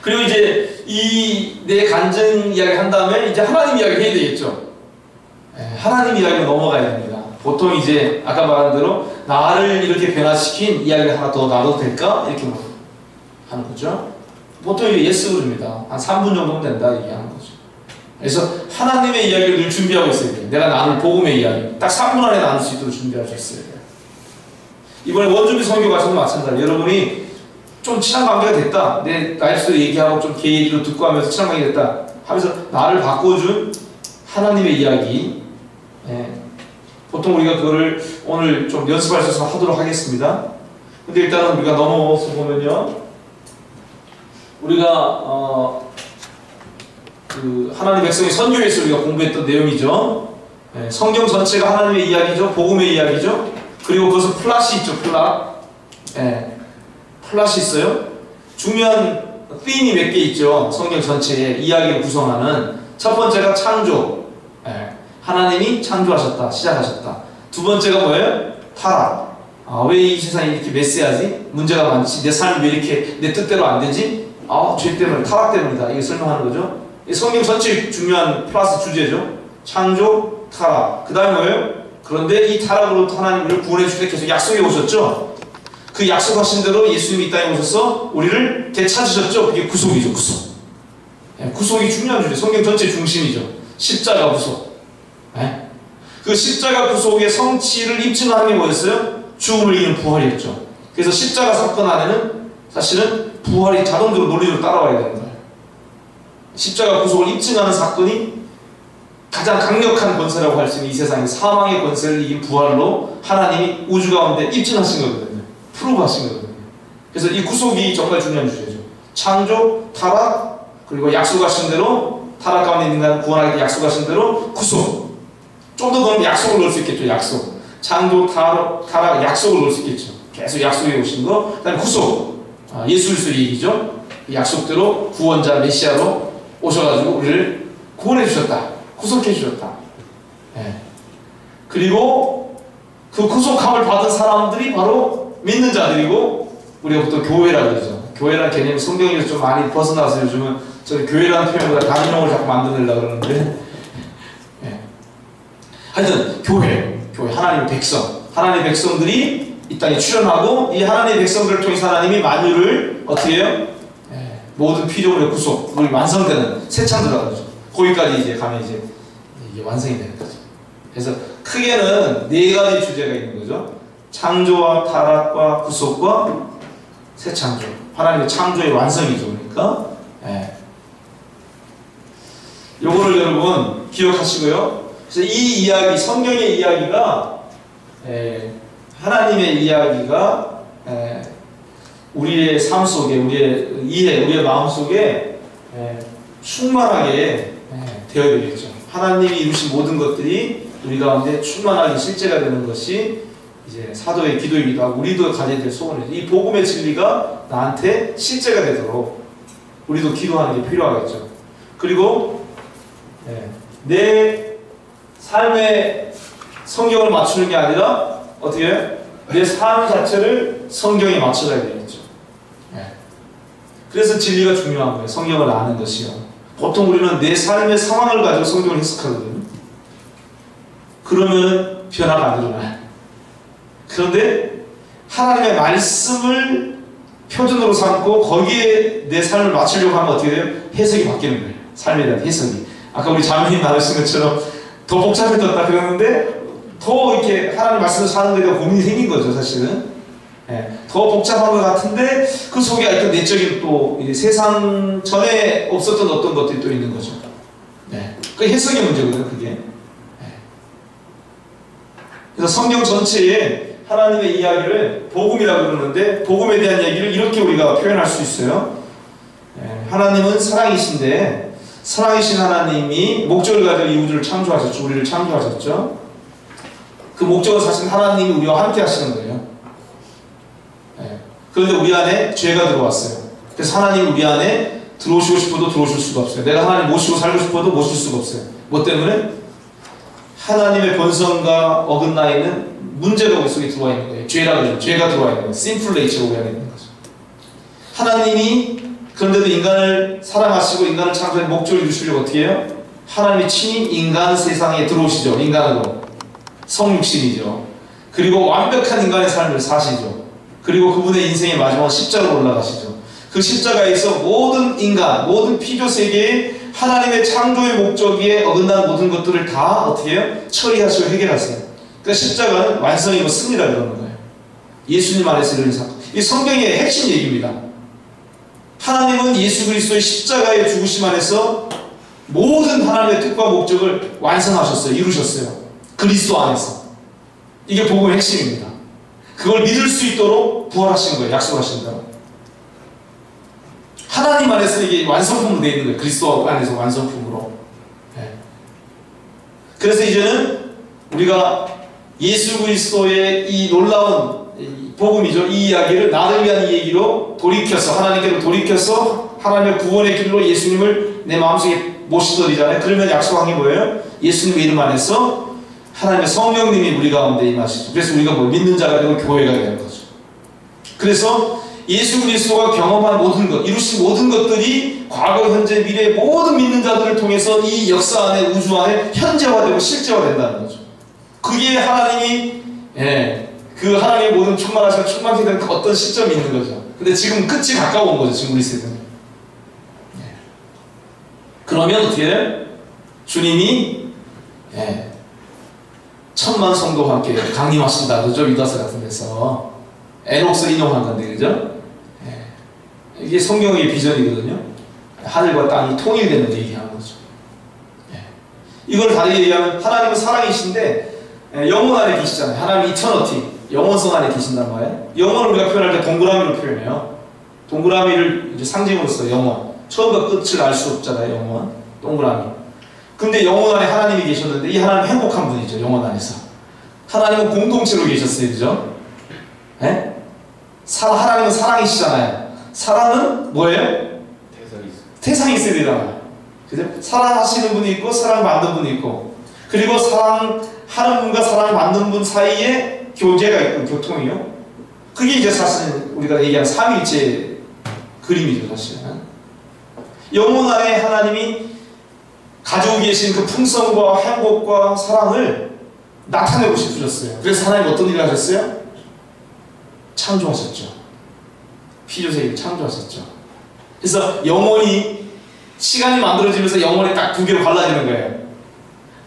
그리고 이제 이 내 간증 이야기 한 다음에 이제 하나님 이야기 해야 되겠죠. 하나님 이야기로 넘어가야 됩니다. 보통 이제 아까 말한 대로 나를 이렇게 변화시킨 이야기를 하나 더 나눠도 될까? 이렇게 하는 거죠. 보통 이게 예스 그럽니다. 한 3분 정도면 된다 얘기하는 거죠. 그래서 하나님의 이야기를 늘 준비하고 있어야 돼요. 내가 나눌 복음의 이야기 딱 3분 안에 나눌 수 있도록 준비할 수 있어야 돼요. 이번에 원주민 선교 가서도 마찬가지예요. 여러분이 좀 친한 관계가 됐다. 내 라이프스토리 얘기하고 좀 계기로 듣고 하면서 친한 관계가 됐다 하면서 나를 바꿔준 하나님의 이야기, 보통 우리가 그거를 오늘 좀 연습할 수 있어서 하도록 하겠습니다. 근데 일단은 우리가 넘어서 보면요, 우리가 그 하나님 백성의 선교에서 우리가 공부했던 내용이죠. 성경 전체가 하나님의 이야기죠, 복음의 이야기죠. 그리고 그것은 플랫이 있죠, 플랫이 있어요. 중요한 띠임이 몇 개 있죠. 성경 전체에 이야기를 구성하는. 첫 번째가 창조. 하나님이 창조하셨다, 시작하셨다. 두 번째가 뭐예요? 타락. 왜 이 세상이 이렇게 메시하지? 문제가 많지? 내 삶이 왜 이렇게 내 뜻대로 안 되지? 죄 때문에, 타락 때문이다. 이게 설명하는 거죠. 성경 전체 중요한 플러스 주제죠. 창조, 타락. 그 다음에 뭐예요? 그런데 이 타락으로부터 하나님 우리를 구원해 주시되 계속 약속해 오셨죠. 그 약속하신 대로 예수님이 이 땅에 오셔서 우리를 되찾으셨죠. 그게 구속이죠, 구속. 구속이 중요한 주제. 성경 전체 중심이죠. 십자가 구속. 그 십자가 구속의 성취를 입증하는 게 뭐였어요? 죽음을 이기는 부활이었죠. 그래서 십자가 사건 안에는 사실은 부활이 자동적으로 논리적으로 따라와야 되는 거예요. 십자가 구속을 입증하는 사건이 가장 강력한 권세라고 할 수 있는 이 세상의 사망의 권세를 이긴 부활로 하나님이 우주 가운데 입증하신 거거든요. 프로브하신 거거든요. 그래서 이 구속이 정말 중요한 주제죠. 창조, 타락, 그리고 약속하신 대로 타락 가운데 있는 인간 구원하기 약속하신 대로 구속. 좀 더 그럼 약속을 넣을 수 있겠죠. 약속. 창조, 타락, 약속을 넣을 수 있겠죠. 계속 약속해 오신 거. 그 다음에 구속. 예수 그리스도의 얘기죠. 약속대로 구원자 메시아로 오셔가지고 우리를 구원해 주셨다. 구속해 주셨다. 예. 그리고 그 구속함을 받은 사람들이 바로 믿는 자들이고 우리가 보통 교회라고 그러죠. 교회라는 개념이 성경에서 좀 많이 벗어나서 요즘은 저는 교회라는 표현보다 다른 용어를 자꾸 만드느려고 그러는데 예. 하여튼 교회 하나님의 백성 하나님의 백성들이 이 땅에 출현하고 이 하나님의 백성들을 통해서 하나님이 만유를 어떻게 해요? 예. 모든 피조물의 구속 우리 완성되는 새창 들어가죠. 거기까지 이제 가면 이제 이게 완성이 되는 거죠. 그래서 크게는 네 가지 주제가 있는 거죠. 창조와 타락과 구속과 새 창조. 하나님의 창조의 완성이죠. 그러니까 예. 요거를 여러분 기억하시고요. 그래서 이 이야기, 성경의 이야기가 하나님의 이야기가 우리의 삶 속에, 우리의 이해, 우리의 마음 속에 충만하게 되어야 되겠죠. 하나님이 이루신 모든 것들이 우리 가운데 충만하게 실제가 되는 것이 이제 사도의 기도이기도 하고 우리도 가져야 될 소원이죠. 이 복음의 진리가 나한테 실제가 되도록 우리도 기도하는 게 필요하겠죠. 그리고 내 삶에 성경을 맞추는 게 아니라 어떻게 해요? 내 삶 자체를 성경에 맞춰야 되겠죠. 그래서 진리가 중요한 거예요. 성경을 아는 것이요. 보통 우리는 내 삶의 상황을 가지고 성경을 해석하거든요. 그러면 변화가 안 일어나요. 그런데 하나님의 말씀을 표준으로 삼고 거기에 내 삶을 맞추려고 하면 어떻게 돼요? 해석이 바뀌는 거예요. 삶에 대한 해석이. 아까 우리 자매님 나누신 것처럼 더 복잡해졌다 그러는데 더 이렇게 하나님 말씀을 사는 것에 대한 고민이 생긴 거죠, 사실은. 더 복잡한 것 같은데 그 속에 어떤 내적인 또 세상 전에 없었던 어떤 것들이 또 있는 거죠. 그 해석의 문제거든요, 그게. 그래서 성경 전체에 하나님의 이야기를 복음이라고 그러는데 복음에 대한 얘기를 이렇게 우리가 표현할 수 있어요. 하나님은 사랑이신데 사랑이신 하나님이 목적을 가지고 이 우주를 창조하셨죠. 우리를 창조하셨죠. 그 목적은 사실 하나님이 우리와 함께 하시는 거예요. 그런데 우리 안에 죄가 들어왔어요. 그래서 하나님 우리 안에 들어오시고 싶어도 들어오실 수가 없어요. 내가 하나님 모시고 살고 싶어도 모실 수가 없어요. 뭐 때문에? 하나님의 본성과 어긋나 있는 문제가 우리 속에 들어와 있는 거예요. 죄라고 해요. 죄가 들어와 있는 거예요. sinful nature로 해야 되는 거죠. 하나님이 그런데도 인간을 사랑하시고 인간을 창조한 목적을 이루시려고 어떻게 해요? 하나님이 친히 인간 세상에 들어오시죠. 인간으로. 성육신이죠. 그리고 완벽한 인간의 삶을 사시죠. 그리고 그분의 인생의 마지막은 십자가로 올라가시죠. 그 십자가에서 모든 인간, 모든 피조 세계에 하나님의 창조의 목적에 어긋난 모든 것들을 다 어떻게 해요? 처리하시고 해결하세요. 그러니까 십자가는 완성이고 승리라 그러는 거예요. 예수님 안에서 이런 사건. 이 성경의 핵심 얘기입니다. 하나님은 예수 그리스도의 십자가의 죽으심 안에서 모든 하나님의 뜻과 목적을 완성하셨어요. 이루셨어요. 그리스도 안에서. 이게 복음의 핵심입니다. 그걸 믿을 수 있도록 부활하신 거예요. 약속하신다. 하나님 안에서 이게 완성품으로 되어 있는 거예요. 그리스도 안에서 완성품으로. 그래서 이제는 우리가 예수 그리스도의 이 놀라운 복음이죠. 이 이야기를 나를 위한 이 얘기로 돌이켜서 하나님께로 돌이켜서 하나님의 구원의 길로 예수님을 내 마음속에 모시더리잖아요. 그러면 약속한 게 뭐예요? 예수님의 이름 안에서 하나님의 성령님이 우리 가운데 임하시죠. 그래서 우리가 뭘 믿는 자가 되고 교회가 되는 거죠. 그래서 예수 그리스도가 경험한 모든 것, 이루신 모든 것들이 과거, 현재, 미래 모든 믿는 자들을 통해서 이 역사 안에, 우주 안에 현재화되고 실제화된다는 거죠. 그게 하나님이 그 하나님의 모든 충만하시고 충만케 되는 그 어떤 시점이 있는 거죠. 근데 지금 끝이 가까운 거죠. 지금 우리 세대는. 그러면 어떻게 해요? 주님이 1000만 성도와 함께 강림하신다. 그죠? 유다서 같은 데서 에녹스 인용한 건데, 그죠? 이게 성경의 비전이거든요. 하늘과 땅이 통일되는 얘기하는 거죠. 이걸 다르게 얘기하면 하나님은 사랑이신데 영혼 안에 계시잖아요. 하나님 이터너티, 영원성 안에 계신단 말이에요. 영혼을 우리가 표현할 때 동그라미로 표현해요. 동그라미를 이제 상징으로 써요. 영혼. 처음과 끝을 알 수 없잖아요. 영혼. 동그라미. 근데 영혼 안에 하나님이 계셨는데 이 하나님은 행복한 분이죠. 영혼 안에서. 하나님은 공동체로 계셨어요. 그죠? 하나님은 사랑이시잖아요. 사랑은 뭐예요? 대상이 있어야 되잖아요. 그죠? 사랑하시는 분이 있고 사랑받는 분이 있고, 그리고 사랑하는 분과 사랑받는 분 사이에 교제가 있고 교통이요. 그게 이제 사실 우리가 얘기하는 삼위일체 그림이죠, 사실은. 영혼 안에 하나님이 가지고 계신 그 풍성과 행복과 사랑을 나타내고 싶으셨어요. 그래서 하나님 어떤 일을 하셨어요? 창조하셨죠. 피조세계를 창조하셨죠. 그래서 영혼이 시간이 만들어지면서 영혼이 딱 두 개로 갈라지는 거예요.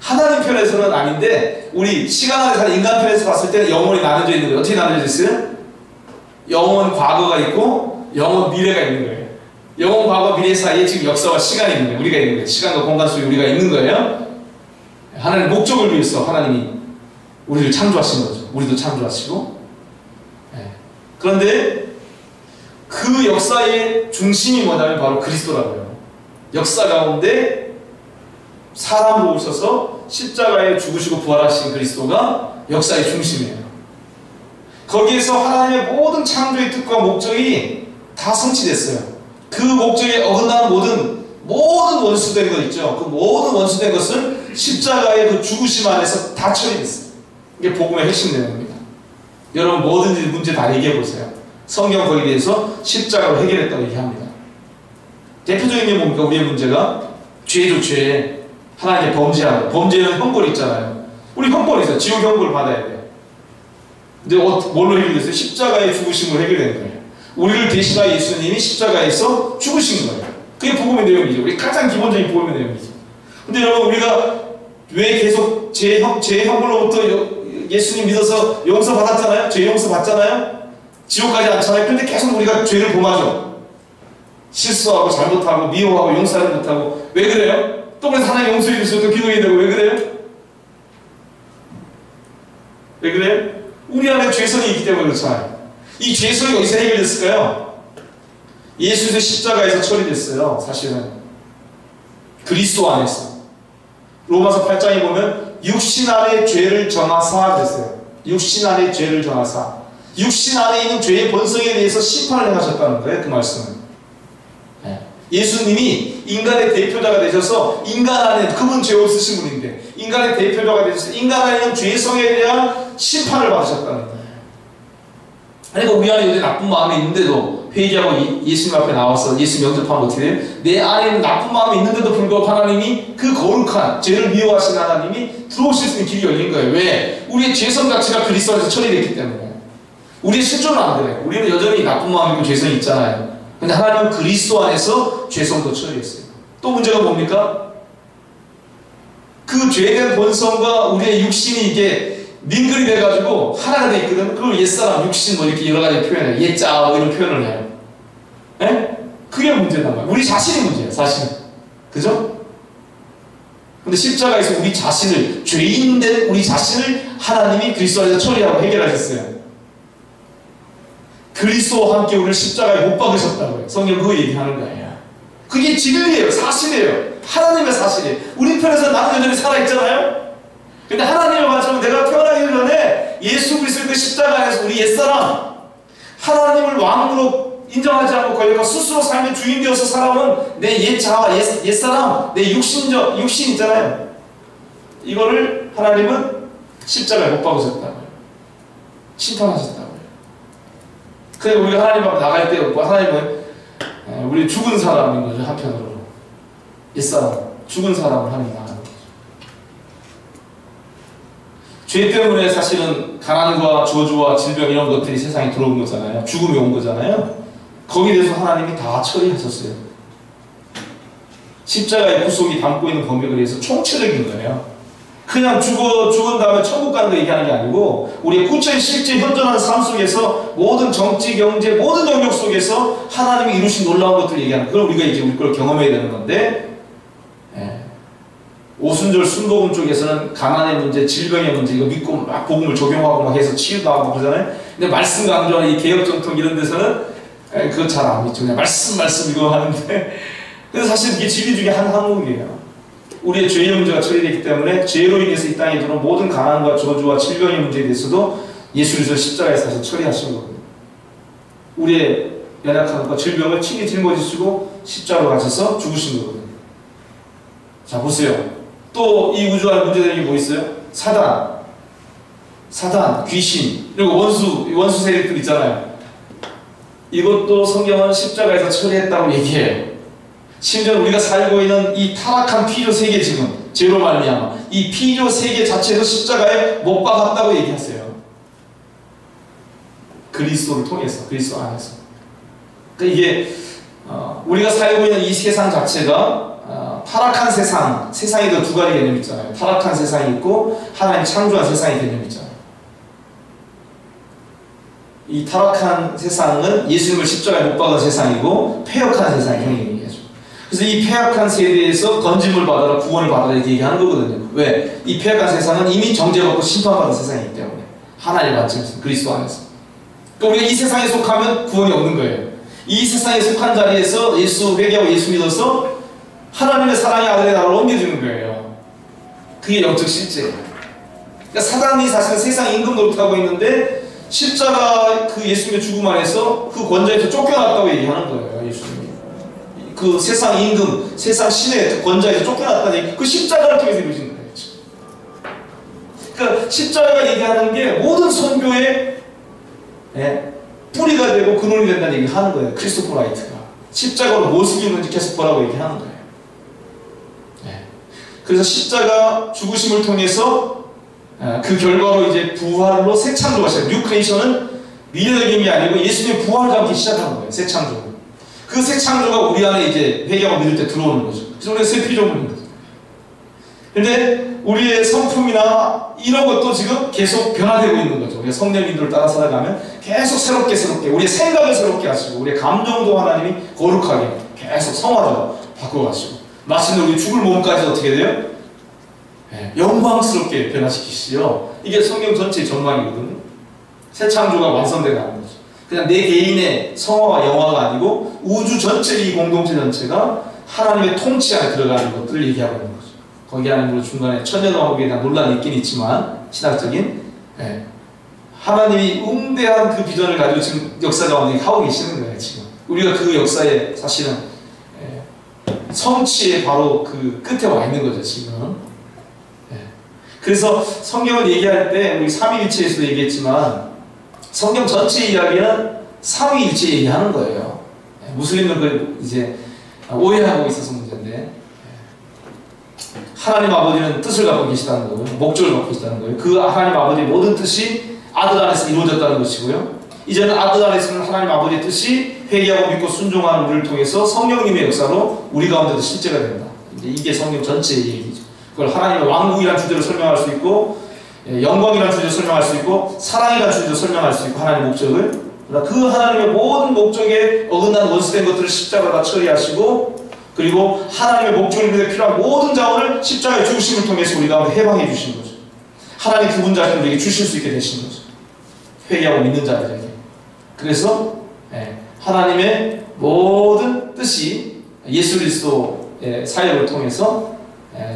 하나님 편에서는 아닌데 우리 시간 안에 사는 인간 편에서 봤을 때는 영혼이 나눠져 있는 거예요. 어떻게 나눠져 있어요? 영혼 과거가 있고 영혼 미래가 있는 거예요. 영혼 과거 미래 사이에 지금 역사와 시간이 있는 거예요. 우리가 있는 거예요. 시간과 공간 속에 우리가 있는 거예요. 하나님 목적을 위해서 하나님이 우리를 창조하신 거죠. 우리도 창조하시고. 그런데 그 역사의 중심이 뭐냐면 바로 그리스도라고요. 역사 가운데 사람으로 오셔서 십자가에 죽으시고 부활하신 그리스도가 역사의 중심이에요. 거기에서 하나님의 모든 창조의 뜻과 목적이 다 성취됐어요. 그 목적에 어긋나는 모든 원수된 것 있죠. 그 모든 원수된 것은 십자가의 그 죽으심 안에서 다 처리됐어요. 이게 복음의 핵심 내용입니다. 여러분 뭐든지 문제 다 얘기해 보세요. 성경 거기에 대해서 십자가로 해결했다고 얘기합니다. 대표적인 게 뭡니까? 우리의 문제가 죄죠, 죄. 하나님의 범죄하는 거. 범죄는 형벌이 있잖아요. 우리 형벌이 있어요. 지옥 형벌을 받아야 돼요. 근데 뭘로 해결됐어요? 십자가의 죽으심으로 해결된 거예요. 우리를 대신하여 예수님이 십자가에서 죽으신 거예요. 그게 복음의 내용이죠. 우리 가장 기본적인 복음의 내용이죠. 근데 여러분 우리가 왜 계속 죄 형벌로부터 예수님 믿어서 용서 받았잖아요? 죄 용서 받잖아요? 지옥 가지 않잖아요? 근데 계속 우리가 죄를 범하죠. 실수하고 잘못하고 미워하고 용서하지 못하고. 왜 그래요? 또 그래서 하나님 용서해 주셔서 또 기도해야 되고. 왜 그래요? 왜 그래요? 우리 안에 죄성이 있기 때문에 그렇잖아요. 이 죄성이 어디서 해결됐을까요? 예수의 십자가에서 처리됐어요. 사실은 그리스도 안에서. 로마서 8장에 보면 육신 안에 죄를 정하사 그랬어요. 육신 안에 죄를 정하사. 육신 안에 있는 죄의 본성에 대해서 심판을 행하셨다는 거예요. 그 말씀은. 예수님이 인간의 대표자가 되셔서 인간 안에, 그분 죄 없으신 분인데 인간의 대표자가 되셔서 인간 안에 있는 죄성에 대한 심판을 받으셨다는 거예요. 그러니까 우리 안에 나쁜 마음이 있는데도 회개하고 예수님 앞에 나와서 예수님 영접하면 어떻게 돼요? 내 안에 있는 나쁜 마음이 있는데도 불구하고 하나님이 그 거룩한 죄를 미워하시는 하나님이 들어오실 수 있는 길이 열린 거예요. 왜? 우리의 죄성 자체가 그리스도 안에서 처리됐기 때문에. 우리의 실존은 안 그래요. 우리는 여전히 나쁜 마음이고 죄성이 있잖아요. 근데 하나님은 그리스도 안에서 죄성도 처리했어요. 또 문제가 뭡니까? 그 죄된 본성과 우리의 육신이 이게 민글이 돼가지고 하나가 돼 있거든. 그걸 옛사람, 육신 뭐 이렇게 여러 가지 표현해요. 옛자 뭐 이런 표현을 해요. 에? 그게 문제단 말이에요. 우리 자신이 문제예요, 사실은. 그죠? 근데 십자가에서 우리 자신을, 죄인된 우리 자신을 하나님이 그리스도 안에서 처리하고 해결하셨어요. 그리스도와 함께 우리를 십자가에 못 박으셨다고요. 성경 그거 얘기하는 거예요. 그게 진리예요. 사실이에요. 하나님의 사실이에요. 우리 편에서 나는 여전히 살아있잖아요. 근데 하나님을 맞으면 내가 태어나기 전에 예수 그리스도의 그 십자가 안에서 우리 옛사람, 하나님을 왕으로 인정하지 않고 거기가 스스로 삶의 주인 되어서 살아온 내 옛자아, 옛사람, 내 육신 있잖아요. 이거를 하나님은 십자가에 못 박으셨다고요. 심판하셨다고요. 그래서 우리가 하나님 앞에 나갈 때 하나님은 우리 죽은 사람인 거죠. 한편으로 옛사람, 죽은 사람을 하나님 나가는 거죠. 죄 때문에 사실은 가난과 저주와 질병 이런 것들이 세상에 들어온 거잖아요. 죽음이 온 거잖아요. 거기에 대해서 하나님이 다 처리하셨어요. 십자가의 구속이 담고 있는 범위에 대해서 총체적인 거예요. 그냥 죽은 다음에 천국 가는 거 얘기하는 게 아니고 우리의 구체의 실제 현존하는 삶 속에서 모든 정치, 경제, 모든 영역 속에서 하나님이 이루신 놀라운 것들을 얘기하는, 그걸 우리가 이제 우리 걸 경험해야 되는 건데, 오순절 순복음 쪽에서는 가난의 문제, 질병의 문제 이거 믿고 막 복음을 적용하고 막 해서 치유도 하고 그러잖아요. 근데 말씀 강조하는 이 개혁 전통 이런 데서는 그거 잘 안 믿죠. 그냥 말씀 이거 하는데, 그래서 사실 이게 진리 중에 한 항목이에요. 우리의 죄의 문제가 처리되기 때문에 죄로 인해서 이 땅에 들어온 모든 가난과 저주와 질병의 문제에 대해서도 예수 그리스도 십자가에 사서 처리하신 거거든요. 우리의 연약함과 질병을 친히 짊어지시고 십자가로 가셔서 죽으신 거거든요. 자, 보세요. 또 이 우주 안에 문제되는 게 뭐 있어요? 사단, 귀신, 그리고 원수 세력들 있잖아요. 이것도 성경은 십자가에서 처리했다고 얘기해요. 심지어 우리가 살고 있는 이 타락한 피조 세계, 지금 죄로 말미암아 이 피조 세계 자체도 십자가에 못 박았다고 얘기하세요. 그리스도를 통해서, 그리스도 안에서. 그러니까 이게 우리가 살고 있는 이 세상 자체가 타락한 세상에도 두 가지 개념이 있잖아요. 타락한 세상이 있고 하나님 창조한 세상의 개념이 있잖아요. 이 타락한 세상은 예수님을 십자가에 못 박은 세상이고 폐역한 세상이 얘기하죠. 그래서 이 폐역한 세대에서 건짐을 받아라, 구원을 받아라 이렇게 얘기하는 거거든요. 왜? 이 폐역한 세상은 이미 정죄받고 심판받은 세상이기 때문에 하나님의 관점에서, 그리스도 안에서. 그러니까 우리가 이 세상에 속하면 구원이 없는 거예요. 이 세상에 속한 자리에서 예수 회개하고 예수 믿어서 하나님의 사랑의 아들의 나라로 옮겨주는 거예요. 그게 영적 실제예요. 그러니까 사단이 사실은 세상 임금 노릇하고 있는데 십자가 그 예수님의 죽음 안에서 그 권좌에서 쫓겨났다고 얘기하는 거예요. 예수님이 그 세상 임금, 세상 신의 권좌에서 쫓겨났다는 얘기, 그 십자가를 통해서 이루어진 거예요. 그러니까 십자가가 얘기하는 게 모든 선교의 뿌리가 되고 근원이 된다는 얘기를 하는 거예요. 크리스토퍼 라이트가 십자가로 무엇을 이루는지 계속 보라고 얘기하는 거예요. 그래서 십자가 죽으심을 통해서 그 결과로 이제 부활로 새 창조가 시작. 뉴 크리에이션은 미래적인 게 아니고 예수님의 부활을 함께 시작하는 거예요. 새 창조. 그 새 창조가 우리 안에 이제 회개하고 믿을 때 들어오는 거죠. 그래서 우리가 새 피조물인 거죠. 근데 우리의 성품이나 이런 것도 지금 계속 변화되고 있는 거죠. 우리가 성령 인도를 따라 살아가면 계속 새롭게 우리의 생각을 새롭게 하시고 우리의 감정도 하나님이 거룩하게 계속 성화로 바꿔가시고 마침내 우리 죽을 몸까지 어떻게 돼요? 영광스럽게 변화시키시죠. 이게 성경 전체의 전망이거든요. 새 창조가 완성되어가는 거죠. 그냥 내 개인의 성화와 영화가 아니고 우주 전체, 이 공동체 전체가 하나님의 통치 안에 들어가는 것들을 얘기하고 있는 거죠. 거기 안에 물론 중간에 천년왕국에 대한 논란이 있긴 있지만 신학적인 하나님이 응대한 그 비전을 가지고 지금 역사 가운데 하고 계시는 거예요. 지금 우리가 그 역사에 사실은 성취의 바로 그 끝에 와 있는 거죠. 지금. 그래서 성경을 얘기할 때 우리 삼위일체에서도 얘기했지만 성경 전체 이야기는 삼위일체 얘기하는 거예요. 무슬림은 그걸 이제 오해하고 있어서 문제인데 하나님 아버지는 뜻을 갖고 계시다는 거고요. 목적을 갖고 계시다는 거예요. 그 하나님 아버지의 모든 뜻이 아들 안에서 이루어졌다는 것이고요. 이제는 아들 안에서는 하나님 아버지의 뜻이 회개하고 믿고 순종하는 우리를 통해서 성령님의 역사로 우리 가운데도 실제가 된다. 이게 성경 전체의 얘기죠. 그걸 하나님의 왕국이라는 주제로 설명할 수 있고 영광이라는 주제로 설명할 수 있고 사랑이라는 주제로 설명할 수 있고 하나님의 목적을 그 하나님의 모든 목적에 어긋난 원수된 것들을 십자가가 처리하시고 그리고 하나님의 목적을 위해 필요한 모든 자원을 십자가의 죽으심을 통해서 우리 가운데 해방해 주신 거죠. 하나님 그분 자신을 우리에게 주실 수 있게 되신 거죠. 회개하고 믿는 자들에게. 그래서 하나님의 모든 뜻이 예수 그리스도의 사역을 통해서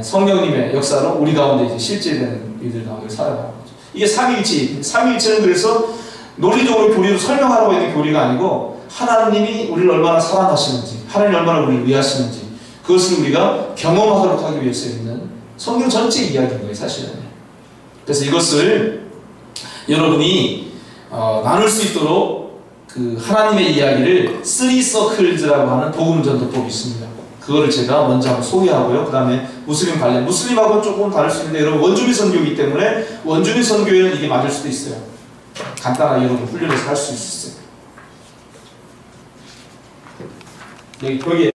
성령님의 역사로 우리 가운데 이제 실제되는 이들 가운데 살아가는 거죠. 이게 삼위일체. 삼위일체는 그래서 논리적으로 교리로 설명하라고 있는 교리가 아니고 하나님이 우리를 얼마나 사랑하시는지, 하나님이 얼마나 우리를 위하시는지 그것을 우리가 경험하도록 하기 위해서 있는 성경 전체 이야기인 거예요, 사실은. 그래서 이것을 여러분이 나눌 수 있도록 그 하나님의 이야기를 3서클즈라고 하는 복음 전도법이 있습니다. 그거를 제가 먼저 한번 소개하고요. 그 다음에 무슬림 관련, 무슬림하고는 조금 다를 수 있는데 여러분 원주민 선교이기 때문에 원주민 선교에는 이게 맞을 수도 있어요. 간단하게 여러분 훈련해서 할 수 있어요. 여기